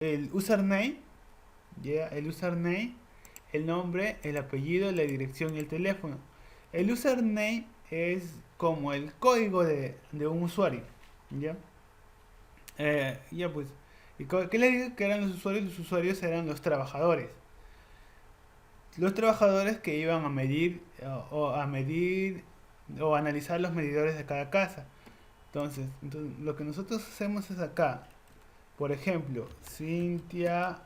el username, ya, el username, el nombre, el apellido, la dirección y el teléfono. El username es como el código de un usuario, ¿ya? Ya pues, ¿qué les digo que eran los usuarios? Los usuarios eran los trabajadores. Los trabajadores que iban a medir o analizar los medidores de cada casa. Entonces, lo que nosotros hacemos es acá, por ejemplo, Cintia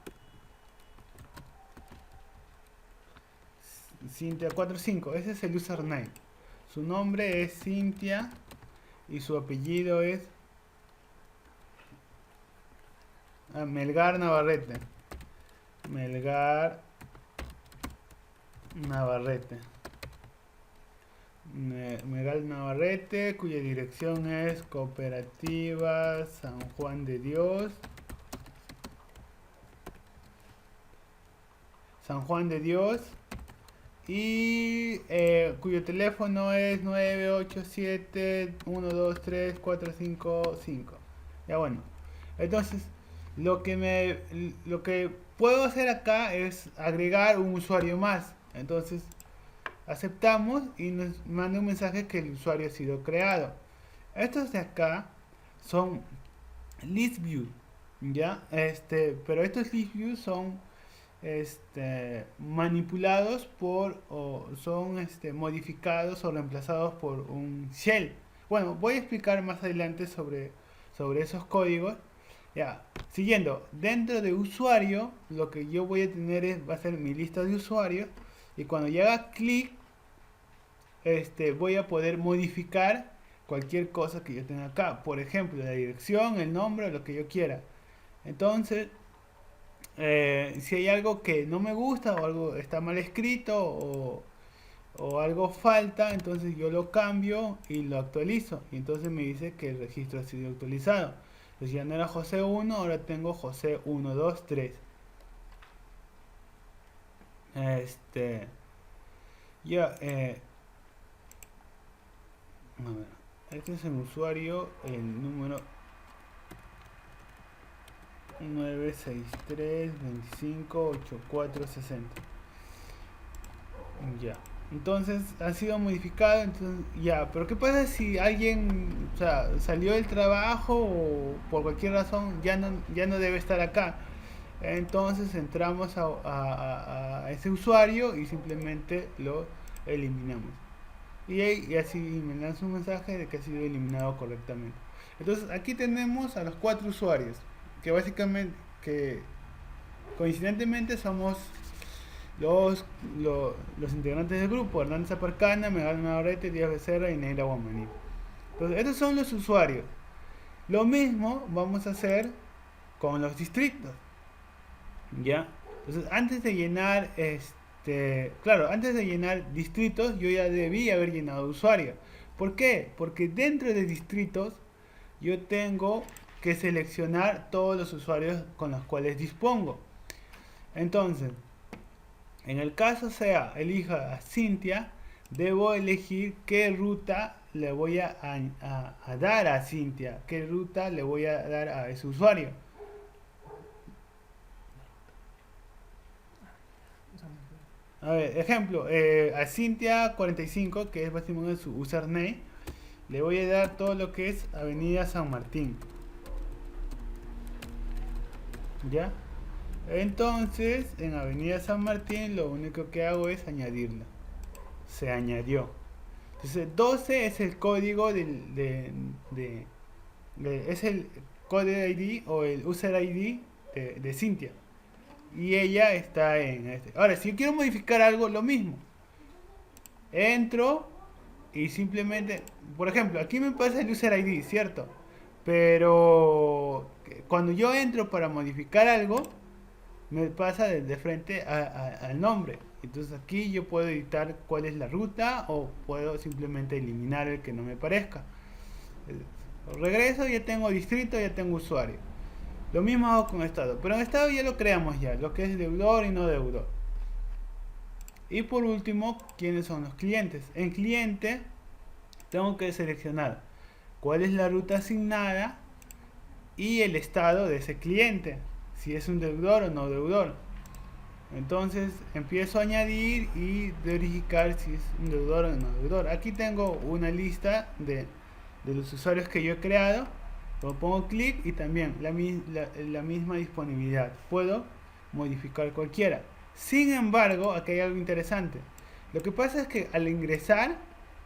45, ese es el username. Su nombre es Cintia y su apellido es Melgar Navarrete. Melgar Navarrete. Melgar Navarrete, cuya dirección es Cooperativa San Juan de Dios. San Juan de Dios. Y cuyo teléfono es 987-123-455. Ya bueno. Entonces, lo que puedo hacer acá es agregar un usuario más. Entonces, aceptamos y nos manda un mensaje que el usuario ha sido creado. Estos de acá son list view, ¿ya? Pero estos list views son manipulados o son modificados o reemplazados por un shell. Bueno, voy a explicar más adelante sobre esos códigos. Ya, siguiendo, dentro de usuario, lo que yo voy a tener va a ser mi lista de usuarios y cuando yo haga clic, voy a poder modificar cualquier cosa que yo tenga acá. Por ejemplo, la dirección, el nombre, lo que yo quiera. Entonces, si hay algo que no me gusta o algo está mal escrito o algo falta, entonces yo lo cambio y lo actualizo. Y entonces me dice que el registro ha sido actualizado. Entonces ya no era José 1, ahora tengo José 1, 2, 3. Este, ya, a ver, este es el usuario, el número 963258460. Ya. Entonces ha sido modificado, entonces ya, pero ¿qué pasa si alguien, o sea, salió del trabajo o por cualquier razón ya no debe estar acá? Entonces entramos a ese usuario y simplemente lo eliminamos. Y así me lanza un mensaje de que ha sido eliminado correctamente. Entonces aquí tenemos a los cuatro usuarios, que básicamente, que coincidentemente somos los integrantes del grupo: Hernández Aparcana, Megal Navarrete, Díaz Becerra y Neira Guamaní. Entonces, estos son los usuarios. Lo mismo vamos a hacer con los distritos. ¿Ya? Entonces, antes de llenar claro, antes de llenar distritos, yo ya debí haber llenado usuarios. ¿Por qué? Porque dentro de distritos yo tengo que seleccionar todos los usuarios con los cuales dispongo. Entonces, en el caso sea elija a Cintia, debo elegir qué ruta le voy a dar a Cintia, qué ruta le voy a dar a ese usuario. A ver, ejemplo, a Cintia 45, que es básicamente su username, le voy a dar todo lo que es Avenida San Martín. ¿Ya? Entonces, en Avenida San Martín lo único que hago es añadirla. Se añadió. Entonces, 12 es el código es el code ID o el user ID de Cintia. Y ella está en este. Ahora, si yo quiero modificar algo, lo mismo. Entro y simplemente, por ejemplo, aquí me pasa el user ID, ¿cierto? Pero cuando yo entro para modificar algo, me pasa de frente al nombre. Entonces aquí yo puedo editar cuál es la ruta o puedo simplemente eliminar el que no me parezca. Regreso, ya tengo distrito, ya tengo usuario. Lo mismo hago con estado, pero en estado ya lo creamos ya, lo que es deudor y no deudor. Y por último, ¿quiénes son los clientes? En cliente tengo que seleccionar cuál es la ruta asignada y el estado de ese cliente. si es un deudor o no deudor. Entonces empiezo a añadir y verificar si es un deudor o no deudor. Aquí tengo una lista de los usuarios que yo he creado. Lo pongo clic y también la misma disponibilidad. Puedo modificar cualquiera. Sin embargo, aquí hay algo interesante. Lo que pasa es que al ingresar,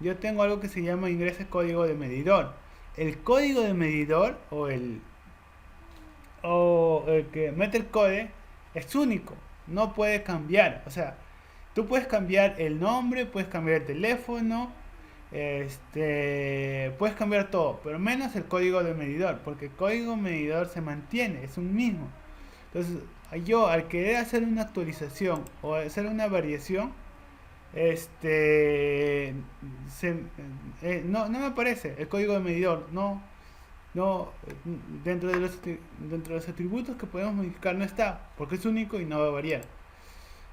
yo tengo algo que se llama ingresa código de medidor. El código de medidor o el que mete el código es único, no puede cambiar. O sea, tú puedes cambiar el nombre, puedes cambiar el teléfono, puedes cambiar todo, pero menos el código de medidor, porque el código medidor se mantiene, es un mismo. Entonces, yo al querer hacer una actualización o hacer una variación, este se- no me aparece el código de medidor, no dentro de los atributos que podemos modificar no está, porque es único y no va a variar.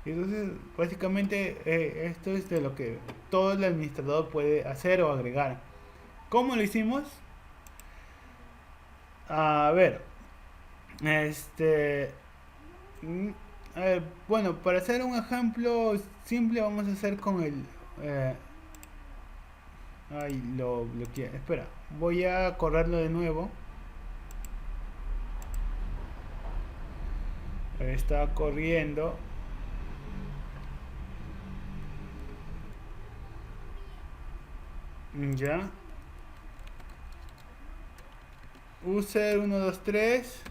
Entonces, básicamente, esto es de lo que todo el administrador puede hacer o agregar. ¿Cómo lo hicimos? A ver, este, mm, a ver, bueno, para hacer un ejemplo simple vamos a hacer con el, ay, lo bloqueé, espera, voy a correrlo de nuevo. Está corriendo. Ya. User 123.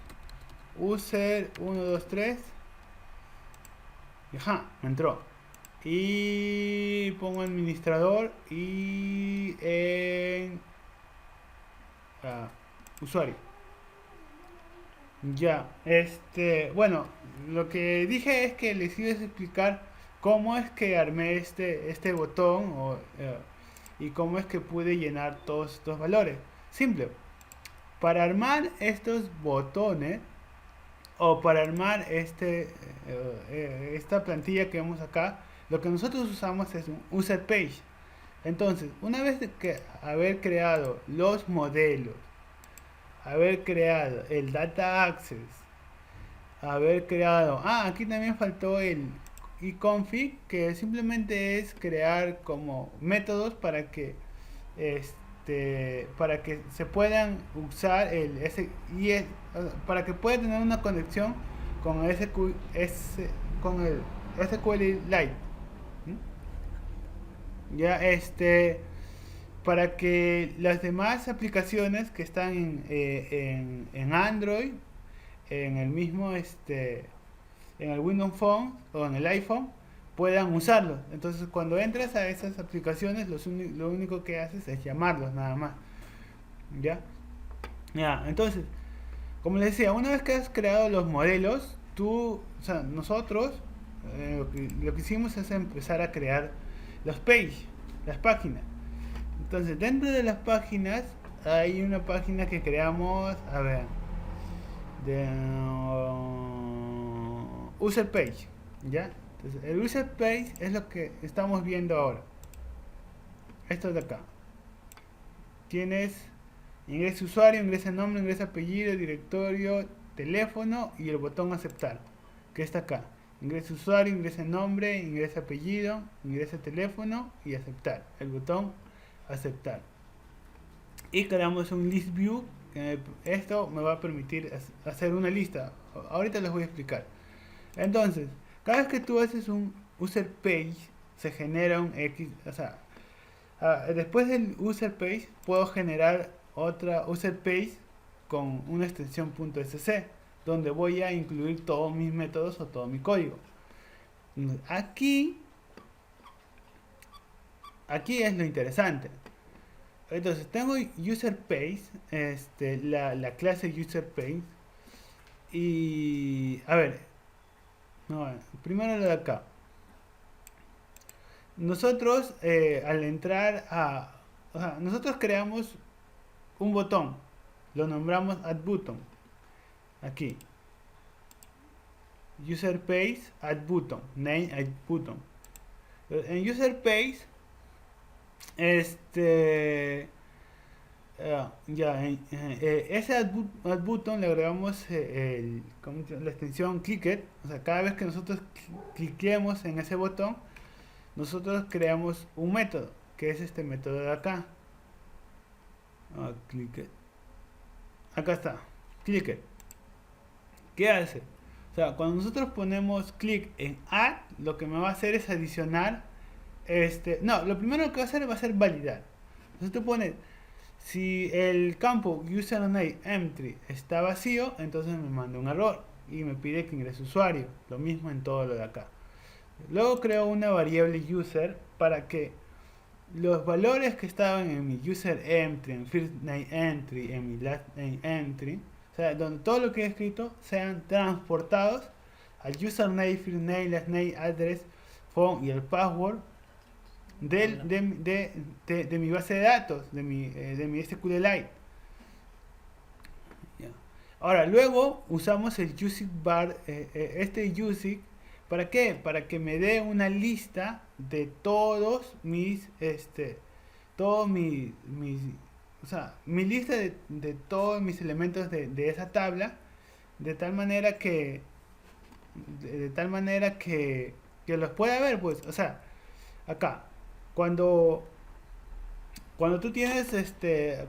User 123. Ajá, me entró. Y pongo administrador y en usuario. Ya, bueno, lo que dije es que les iba a explicar cómo es que armé este botón y cómo es que pude llenar todos estos valores. Simple. Para armar estos botones o para armar esta plantilla que vemos acá, lo que nosotros usamos es un user page. Entonces, una vez que haber creado los modelos, haber creado el data access, haber creado, aquí también faltó el econfig, que simplemente es crear como métodos para que se puedan usar para que pueda tener una conexión con con el SQLite. Ya para que las demás aplicaciones que están en Android, en el mismo en el Windows Phone o en el iPhone puedan usarlos. Entonces, cuando entras a esas aplicaciones, lo único que haces es llamarlos nada más. ¿Ya? Ya, entonces, como les decía, una vez que has creado los modelos, o sea, nosotros lo que hicimos es empezar a crear los pages, las páginas. Entonces, dentro de las páginas hay una página que creamos, a ver, de user page, ¿ya? Entonces, el user page es lo que estamos viendo ahora. Esto de acá. Tienes ingresa usuario, ingresa nombre, ingresa apellido, directorio, teléfono y el botón aceptar, que está acá. Ingresa usuario, ingresa nombre, ingresa apellido, ingresa teléfono y aceptar. El botón aceptar. Y creamos un list view. Esto me va a permitir hacer una lista. Ahorita les voy a explicar. Entonces, cada vez que tú haces un user page, se genera un X. O sea, después del user page, puedo generar otra user page con una extensión .sc, donde voy a incluir todos mis métodos o todo mi código. Aquí es lo interesante. Entonces tengo user page, la clase user page, y a ver, no, primero lo de acá. Nosotros al entrar o sea, nosotros creamos un botón, lo nombramos add button, aquí, user page add button, name add button. En user page, ese add button le agregamos la extensión clicked. O sea, cada vez que nosotros cliquemos en ese botón, nosotros creamos un método, que es este método de acá. Clicked. Acá está, clicked. ¿Qué hace? O sea, cuando nosotros ponemos clic en add, lo que me va a hacer es adicionar no, lo primero que va a ser validar. Entonces tú pones, si el campo username entry está vacío, entonces me manda un error y me pide que ingrese usuario. Lo mismo en todo lo de acá. Luego creo una variable user para que los valores que estaban en mi user entry, en first name entry, en mi last name entry, o sea, donde todo lo que he escrito sean transportados al username, first name, last name, address, phone y el password de mi base de datos, de mi SQLite. Ya. Ahora, luego usamos el using bar, using, ¿para qué? Para que me dé una lista de todos o sea, mi lista de todos mis elementos de esa tabla, de tal manera que los pueda ver, pues, o sea, acá, cuando tú tienes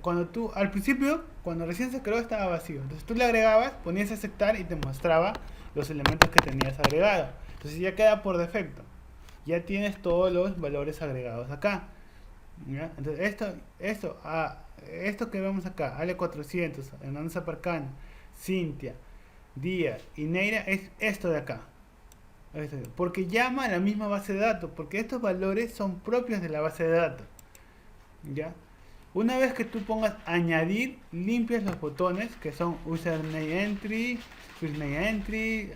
cuando tú al principio, cuando recién se creó, estaba vacío, entonces tú le agregabas, ponías aceptar y te mostraba los elementos que tenías agregados. Entonces ya queda por defecto, ya tienes todos los valores agregados acá, ¿ya? Entonces esto que vemos acá, Ale400, Hernán Zaparcán, Cintia, Díaz y Neira, es esto de acá. Porque llama a la misma base de datos, porque estos valores son propios de la base de datos. ¿Ya? Una vez que tú pongas añadir, limpias los botones que son username entry, first name entry,